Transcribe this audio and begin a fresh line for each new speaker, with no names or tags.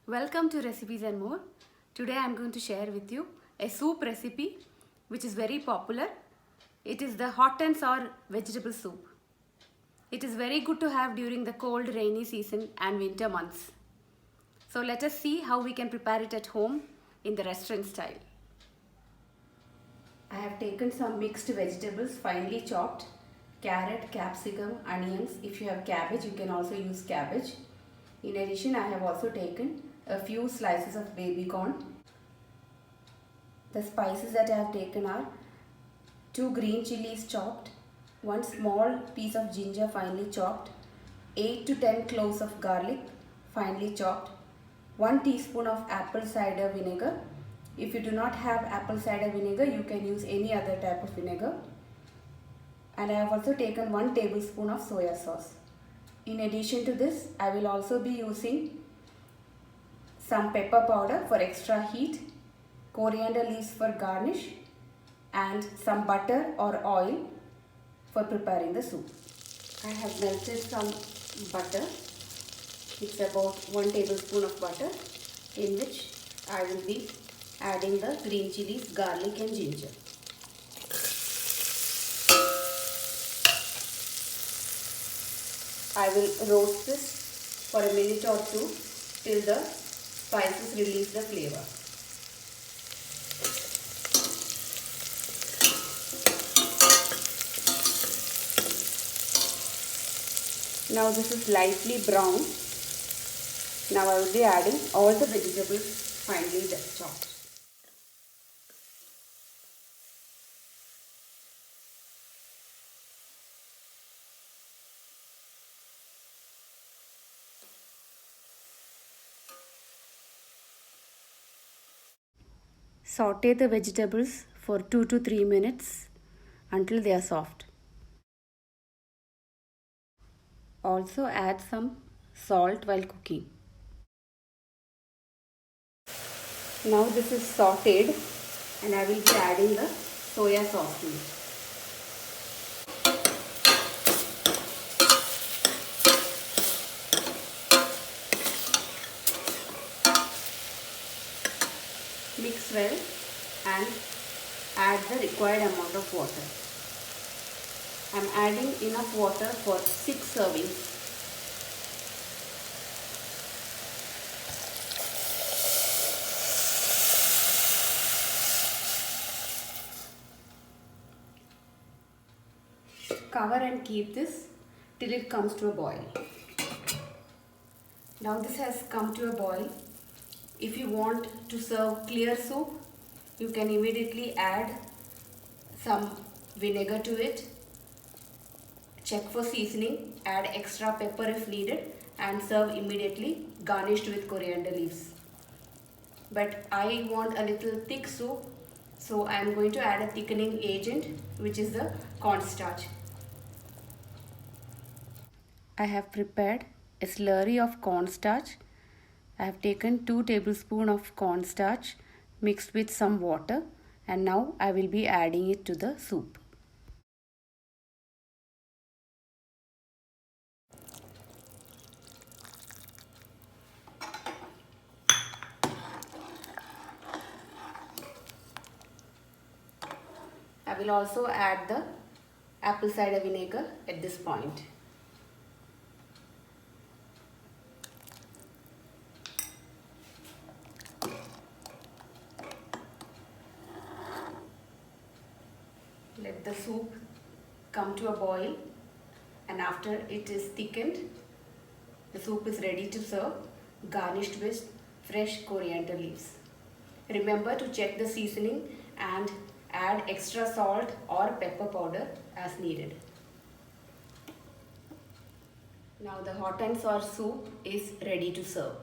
Welcome to Recipes and More. Today I am going to share with you a soup recipe which is very popular. It is the hot and sour vegetable soup. It is very good to have during the cold rainy season and winter months. So let us see how we can prepare it at home in the restaurant style. I have taken some mixed vegetables finely chopped, carrot, capsicum, onions. If you have cabbage, you can also use cabbage. In addition, I have also taken a few slices of baby corn. The spices that I have taken are 2 green chilies chopped, 1 small piece of ginger finely chopped, 8 to 10 cloves of garlic finely chopped, 1 teaspoon of apple cider vinegar. If you do not have apple cider vinegar, you can use any other type of vinegar. And I have also taken 1 tablespoon of soya sauce. In addition to this, I will also be using some pepper powder for extra heat, coriander leaves for garnish, and some butter or oil for preparing the soup. I have melted some butter. It's about 1 tablespoon of butter, in which I will be adding the green chilies, garlic and ginger. I will roast this for a minute or two till the spices release the flavor. Now this is lightly brown. Now I will be adding all the vegetables finely chopped. Saute the vegetables for 2 to 3 minutes until they are soft. Also add some salt while cooking. Now this is sauteed and I will be adding the soya sauce to it. Mix well and add the required amount of water. I am adding enough water for 6 servings. Cover and keep this till it comes to a boil. Now this has come to a boil. If you want to serve clear soup, you can immediately add some vinegar to it. Check for seasoning, add extra pepper if needed and serve immediately, garnished with coriander leaves. But I want a little thick soup, so I am going to add a thickening agent, which is the cornstarch. I have prepared a slurry of cornstarch. I have taken 2 tablespoons of cornstarch mixed with some water, and now I will be adding it to the soup. I will also add the apple cider vinegar at this point. Let the soup come to a boil, and after it is thickened, the soup is ready to serve, garnished with fresh coriander leaves. Remember to check the seasoning and add extra salt or pepper powder as needed. Now the hot and sour soup is ready to serve.